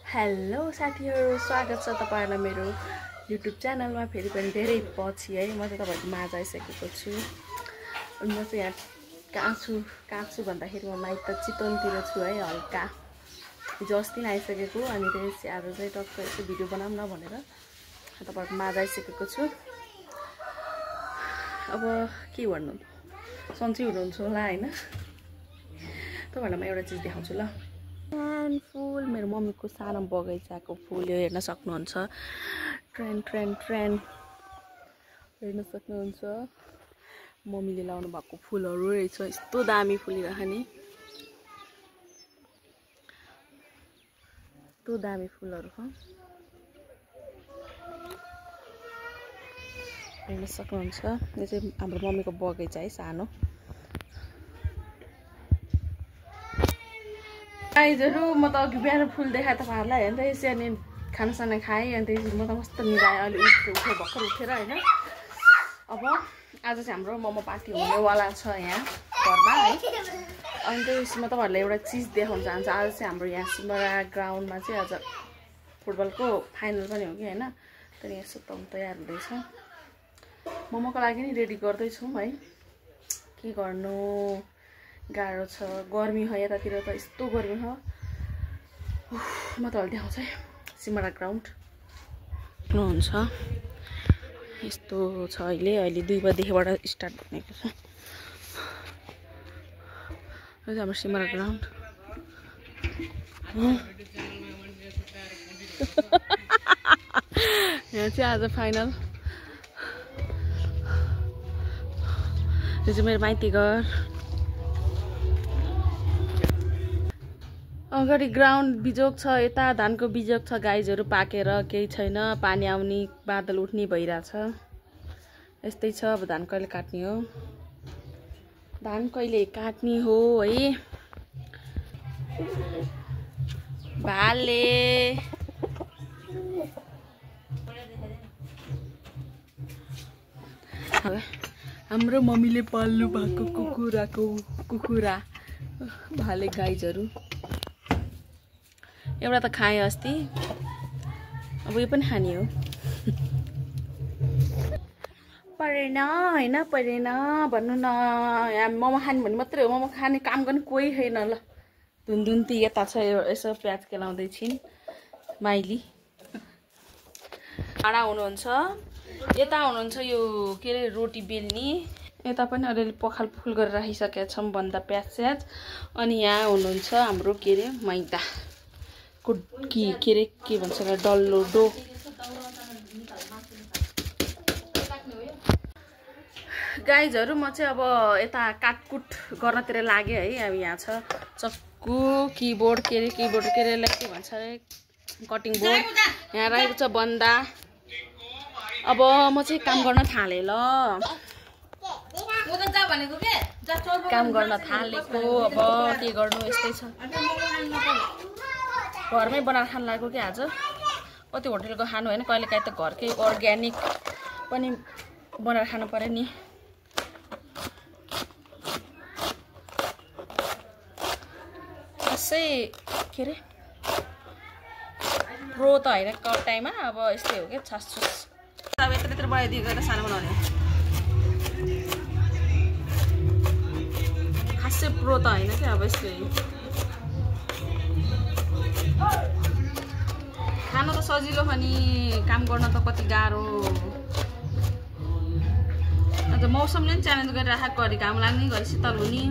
Hello साथीहरु, स्वागत छ तपाईहरुलाई मेरो YouTube च्यानलमा फेरि पनि धेरै पछि है। म चाहिँ तपाईहरुको माझ आइसकेको छु। अनि म चाहिँ यहाँ कहाँ छु भन्दाखेरि म माइत चितवनतिर छु है। हल्का हिजो अस्ति आइसकेको अनि त्यसै आज चाहिँ टक्क यसो भिडियो बनाऊँ न भनेर तपाईहरुको माझ आइसकेको छु। अब के भन्नु, सन्चै हुनुहुन्छ होला हैन। तपाईहरुलाई म एउटा चीज देखाउँछु ल। फुल मेरो मम्मीको सानो बगैँचाको फुल यो हेर्न सक्नुहुन्छ। ट्रेन हेर्न सक्नुहुन्छ। मम्मीले लाउनु भएको फुलहरु रहेछ। यस्तो दामी फुलिरहेको नि, यस्तो दामी फुलहरु हो। हेर्न सक्नुहुन्छ। यो चाहिँ हाम्रो मम्मीको बगैँचा है, सानो। गाइजहरु, म त अघि बिहान फुल देखाएँ तपाईहरुलाई हैन। त्यसै अनि खानासाना खाएँ अनि त्यसपछि म त मस्त निदाएँ। अलि उठे भर्खर उठेर हैन। अब आज चाहिँ हाम्रो मोमो पार्टी हुनेवाला छ यहाँ घरमा है। अनि त्यसपछि म तपाईहरुलाई एउटा चीज देखाउन चाहन्छु। आज चाहिँ हाम्रो यहाँ सिमरा ग्राउन्डमा चाहिँ आज फुटबलको फाइनल पनि हो कि हैन। त्यही यसो तयार हुँदैछ। मोमोको लागि नि रेडी गर्दै छौं है। के गर्नु, गाह्रो छ। गर्मी हो यतातिर त, यस्तो गर्मी हो। म त हल्दी आउँछ है। सिमरा ग्राउन्ड हुन्छ यस्तो छ। अहिले 2 बजेदेखिबाट स्टार्ट भनेको छ। यो चाहिँ हाम्रो सिमरा ग्राउन्ड। यहाँ चाहिँ आज फाइनल। यो चाहिँ मेरो माइती घर। अगाडि ग्राउन्ड बिजोक छ, यता धानको बिजोक छ। गाइजहरु पाकेर केही छैन, पानी आउने बादल उठ्ने भइराछ। यस्तै छ। अब धान कहिले काट्ने हो, धान कहिले काट्ने हो है। भाले हाम्रो मम्मीले पाल्नु भएको कुखुरा भाले गाइजहरु। एउटा त खाएँ अस्ति, अब यो पनि खाने हो। परेन हैन, परेन भन्नु न। यहाँ मोमो खाने भन्ने मात्रै हो, मोमो खाने काम गर्ने कोही छैन ल। धुनधुन्ती यता छ। यसो प्याज केलाउँदै छिन् माइली। भाडा हुनुहुन्छ यता हुनुहुन्छ। यो के रे रोटी बेल्नी। यता पनि अलिअलि पखाल पुखुल गरेर राखिसकेका छौँ भन्दा प्याज। अनि यहाँ हुनुहुन्छ हाम्रो के रे मैदा के भन्छ डल्लो डो। गाइजहरु, म चाहिँ अब यता काटकुट गर्नतिर लागे है। अब यहाँ छ चक्कु, किबोर्ड के रे के भन्छ रे, कटिङ बोर्ड यहाँ रहेको छ बन्दा। अब म चाहिँ काम गर्न थाले ल। काम गर्न थालेको। अब के गर्नु, यस्तै छ। घरमै बनाएर खान लागेको कि आज। कति होटलको खानु होइन, कहिलेकाहीँ त घरकै अर्ग्यानिक पनि बनाएर खानु पर्यो नि। यसै के रे प्रो त होइन कटाइमा। अब यस्तै हो क्या, छासछुस। अब यत्र बढाइदिएको त सानो बनाउने खासै प्रो त होइन क्या। अब यस्तै खानु त सजिलो हो नि, काम गर्न त कति गाह्रो। अन्त मौसमले पनि च्यालेन्ज गरिराखेको, घरि घाम लाग्ने घरि शीतल हुने।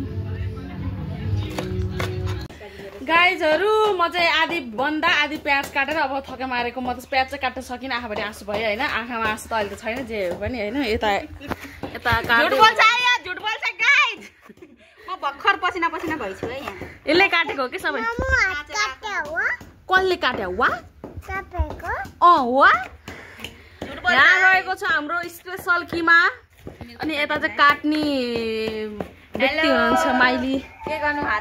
गाइजहरु, म चाहिँ आधी बन्दा आधी प्याज काटेर अब थके मारेको। म त प्याज चाहिँ काट्न सकिनँ, आँखाभरि आँसु भयो होइन। आँखामा आँसु त अहिले त छैन, जे हो पनि होइन। यता झुट बोल्छ गाइज। म भर्खर पसिना भइछु है यहाँ। यसले काटेको हो कि सबै? कसले काट्यो वा? वा यहाँ रहेको छ हाम्रो स्पेसल किमा। अनि यता चाहिँ काट्ने व्यक्ति हुनुहुन्छ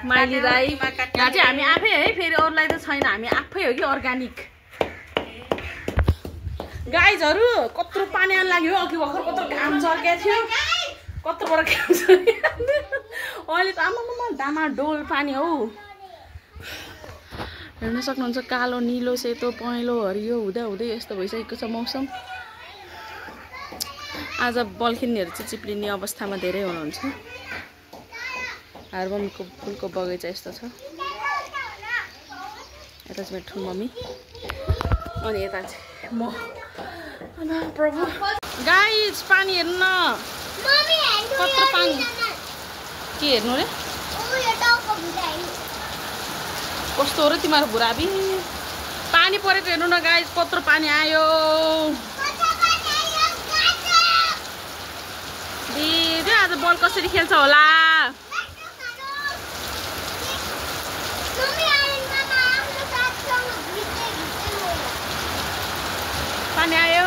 माइली राई। यहाँ चाहिँ हामी आफै है, फेरि अरूलाई त छैन, हामी आफै हो कि अर्ग्यानिक। गाइजहरु, कत्रो पानी आउन लाग्यो। अघि भर्खर कत्रो घाम चर्केको थियो, कत्रोबाट घाम चर्केको। अहिले त आमामा दामा डोल पानी हौ। हेर्न सक्नुहुन्छ कालो नीलो सेतो पहेँलो हरियो हुँदै हुँदै यस्तो भइसकेको छ मौसम। आज बल्खिनीहरू चाहिँ चिप्लिने अवस्थामा धेरै हुनुहुन्छ। हार्मोनको फुलको बगैँचा यस्तो छ। यता चाहिँ मेरो ठुलो मम्मी अनि यता चाहिँ म। प्रभु गाइस पानी हेर्नु न कत्रो पानी। के हेर्नु रे कस्तो हो र तिम्रो बुढाबी। पानी परेको हेर्नु न गाइस कत्रो पानी आयो। दिदी आज बल कसरी खेल्छ होला। पानी आयो।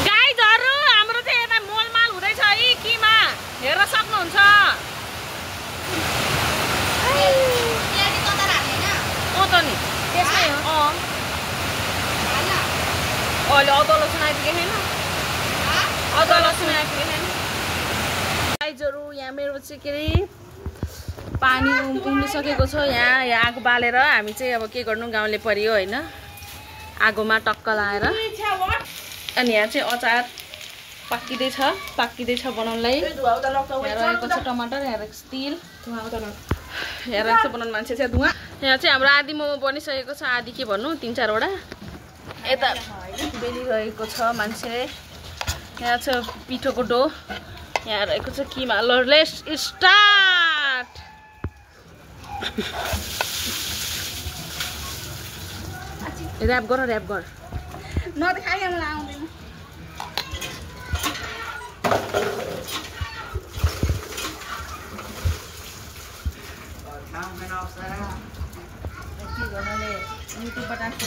गाइजहरु हाम्रो चाहिँ यता मोलमाल हुँदैछ है किमा हेर्न सक्नुहुन्छ। त नि त्यसमै हो। अहिले अदुवा लसुन आइपुगेको छैन। अदुवा लसुन आइपुगेको छैन। गाइजहरु यहाँ मेरो चाहिँ के अरे पानी उम्लिसकेको छ। यहाँ आगो बालेर हामी चाहिँ अब के गर्नु गाउँले परियो होइन। आगोमा टक्क लाएर अनि यहाँ चाहिँ अचार पाकिँदैछ बनाउनलाई। यहाँ रहेको छ टमाटर, यहाँ रहेको छ तिल, यहाँ रहेको छ बनाउनु मान्छे चाहिँ धुवा। यहाँ चाहिँ हाम्रो आधी मोमो बनिसकेको छ। आधी के भन्नु 3-4 वटा। यता बेलिरहेको छ मान्छे। यहाँ छ पिठोको डो। यहाँ रहेको छ किमा। ल लेट्स स्टार्ट। र्याप गर नदेखाइ मलाई आउँदैन। युट्युबबाट के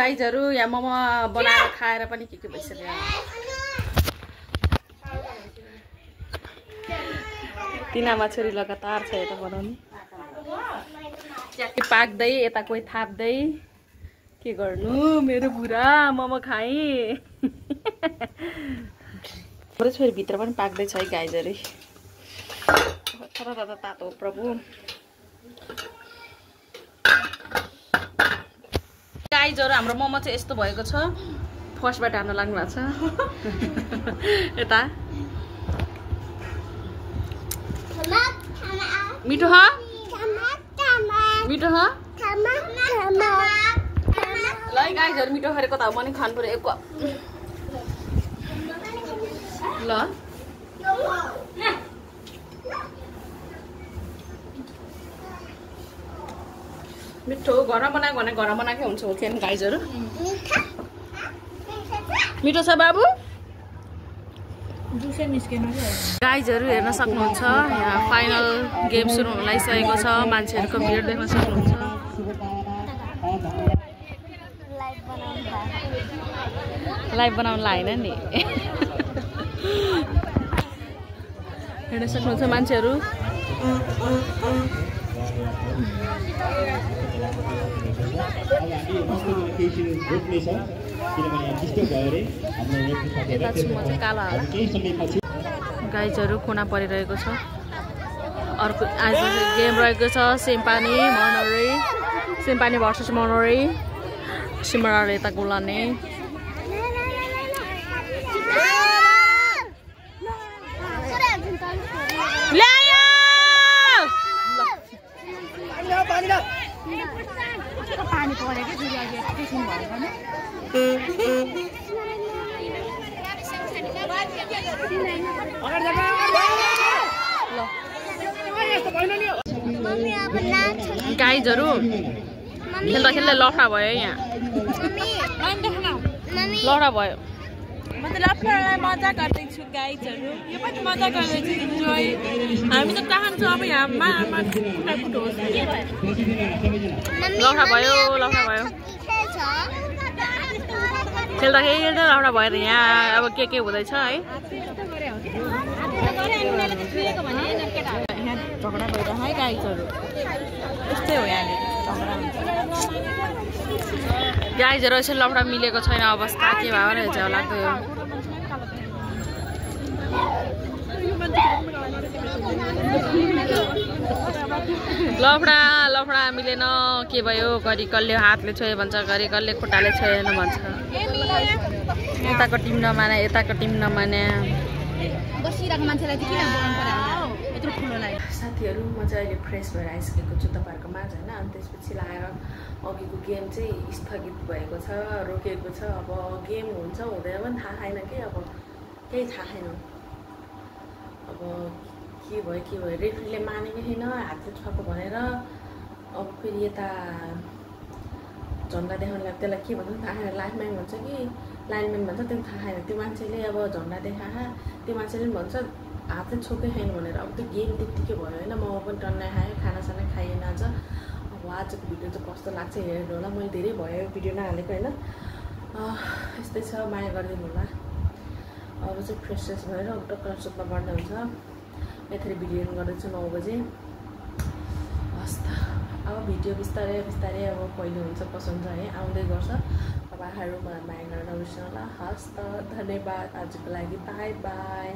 गाइजहरु यहाँ मोमो बनाएर खाएर पनि के भइसक्यो। तिनामा छोरी लगातार छ यता बनाउने। पाक्दै यता कोही थाप्दै के गर्नु। मेरो बुढा मोमो खाए। हाम्रो छोरी भित्र पनि पाक्दै छ है गाइजहरु। तर तातो हो प्रभु। गाइजहरु हाम्रो मोमो चाहिँ यस्तो भएको छ। फर्स्टबाट हान्न लाग्नु भएको छ। यता मिठो ह मिठो ह ल गाइजहरु मिठो खरेको त पनि खानु पर्यो एक ल। मिठो घरमा बनाएको भने घरमा बनाएकै हुन्छ हो कि गाइजहरु। मिठो छ बाबु। गाइजहरु हेर्न सक्नुहुन्छ यहाँ फाइनल गेम सुरु हुन लागिसकेको छ। मान्छेहरुको भिड देख्न सक्नुहुन्छ। लाइभ बनाउन ला हैन नि। हेर्न सक्नुहुन्छ मान्छेहरु। यता छु म चाहिँ कालो हाल। गाइजहरू कुना परिरहेको छ। अर्को आज गेम रहेको छ सिम्पानी मनोरी, सिम्पानी भर्सेस मनोरी। सिमराले यता गुलाने पानी परेको फेरि अघि एकैछिन भयो भने गाइजहरू खेल्दा खेल्दा लफडा भयो यहाँ, लफडा भयो। म त लफडालाई मजा गर्दैछु गाइजहरू, यो पनि मजा गर्दैछु इन्जोय। हामी त चाहन्छौँ अब यहाँ खुट्टाखुट्टो होस्। लफडा भयो, लफडा भयो, खेल्दा खेल्दा लफडा भयो त यहाँ। अब के हुँदैछ है, यहाँ झगडा भइरह है गाइजहरू, यस्तै हो यहाँनिर झगडा हुन्छ। गाइजहरू यसरी लफडा मिलेको छैन अवस्था, के भयो रहेछ लाग्दो। लफडा मिलेन, के भयो, घरि कसले हातले छोयो भन्छ, घरि कसले खुट्टाले छोएन भन्छ। यताको टिम नमाने, यताको टिम नमाने। बसिरहेको मान्छेलाई चाहिँ किन बोलाउनु पर्यो यत्रो ठुलो लाग्यो। साथीहरू म चाहिँ अहिले फ्रेस भएर आइसकेको छु तपाईँहरूको माझ होइन। अनि त्यसपछि लगाएर अघिको गेम चाहिँ स्थगित भएको छ, रोकिएको छ। अब गेम हुन्छ हुँदैन पनि थाहा छैन कि, अब केही थाहा छैन। अब के भयो रेफ्रीले मानेकै छैन, हातले छोएको भनेर। अब फेरि यता झन्डा देखाउनु लाग्यो, त्यसलाई के भन्छ थाहा छैन, लाइनम्यान भन्छ कि लाइनम्यान भन्छ त्यो थाहा छैन। त्यो मान्छेले अब झन्डा देखाए, त्यो मान्छेले पनि भन्छ हातले छोकै छैन भनेर। अब त्यो गेम त्यत्तिकै भयो होइन। म पनि टन्ना खाएँ, खानासाना खाइएन आज। अब आजको भिडियो चाहिँ कस्तो लाग्छ हेर्नु होला। मैले धेरै भयो भिडियो नहालेको होइन, यस्तै छ, माया गरिदिनु होला। अब चाहिँ फ्रेस भएर अब टक्कर सुत्न पर्ने हुन्छ। यसरी भिडियो गर्दैछु 9 बजे। हस् त, अब भिडियो बिस्तारै बिस्तारै अब कहिले हुन्छ कसो हुन्छ है, आउँदै गर्छ। तपाईँहरू मलाई माया गर्न नबिर्सनु होला। हस् त, धन्यवाद आजको लागि, बाई बाई।